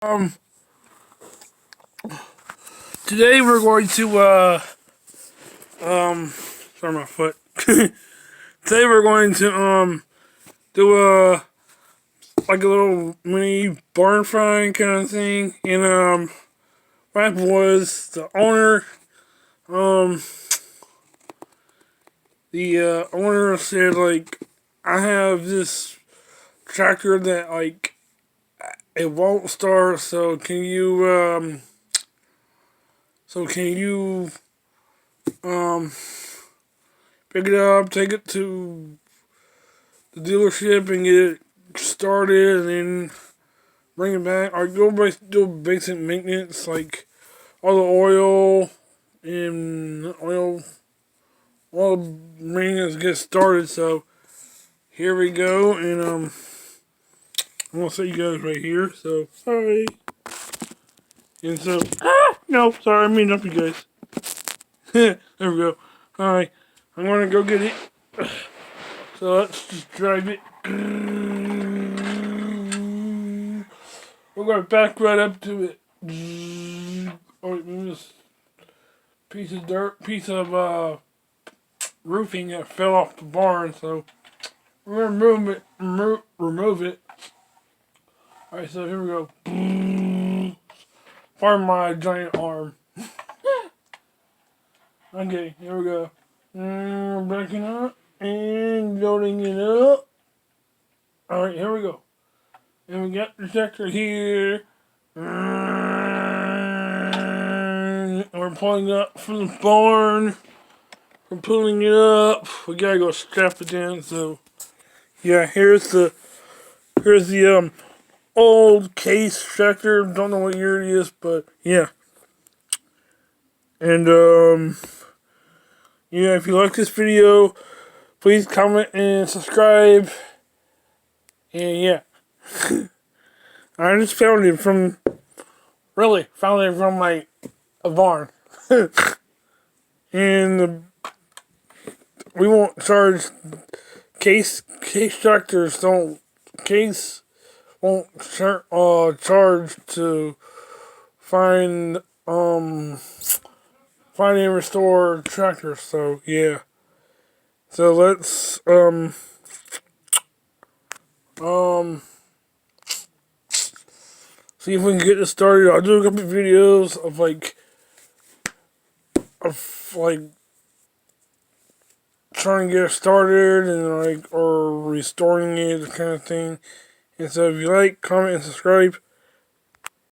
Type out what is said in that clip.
Um, Today we're going to, sorry my foot. Today we're going to, do like a little mini barn find kind of thing. And, what happened was the owner, um, owner said, like, I have this tractor that, like, it won't start, so can you, um, pick it up, take it to the dealership and get it started, and then bring it back. Or go do basic maintenance, like all the oil and all the maintenance gets started. So here we go, and I'm gonna set you guys right here. So sorry, and so no, sorry, I mean up you guys. There we go. All right, I'm gonna go get it. So let's just drive it. We're going to back right up to it. Oh, this piece of roofing that fell off the barn. So we're gonna remove it. All right, so here we go. Pardon my giant arm. Okay, here we go. Backing up and loading it up. All right, here we go. And we got the tractor here. We're pulling up from the barn. We're pulling it up. We gotta go strap it in. So yeah, here's the old Case tractor. Don't know what year it is, but yeah. And yeah, if you like this video, please comment and subscribe. And yeah. I just found it from like a barn. And we won't charge case tractors won't charge to find find and restore tractors. So yeah. So let's see if we can get this started. I'll do a couple of videos of like trying to get it started and or restoring it, kind of thing. And so if you like, comment, and subscribe.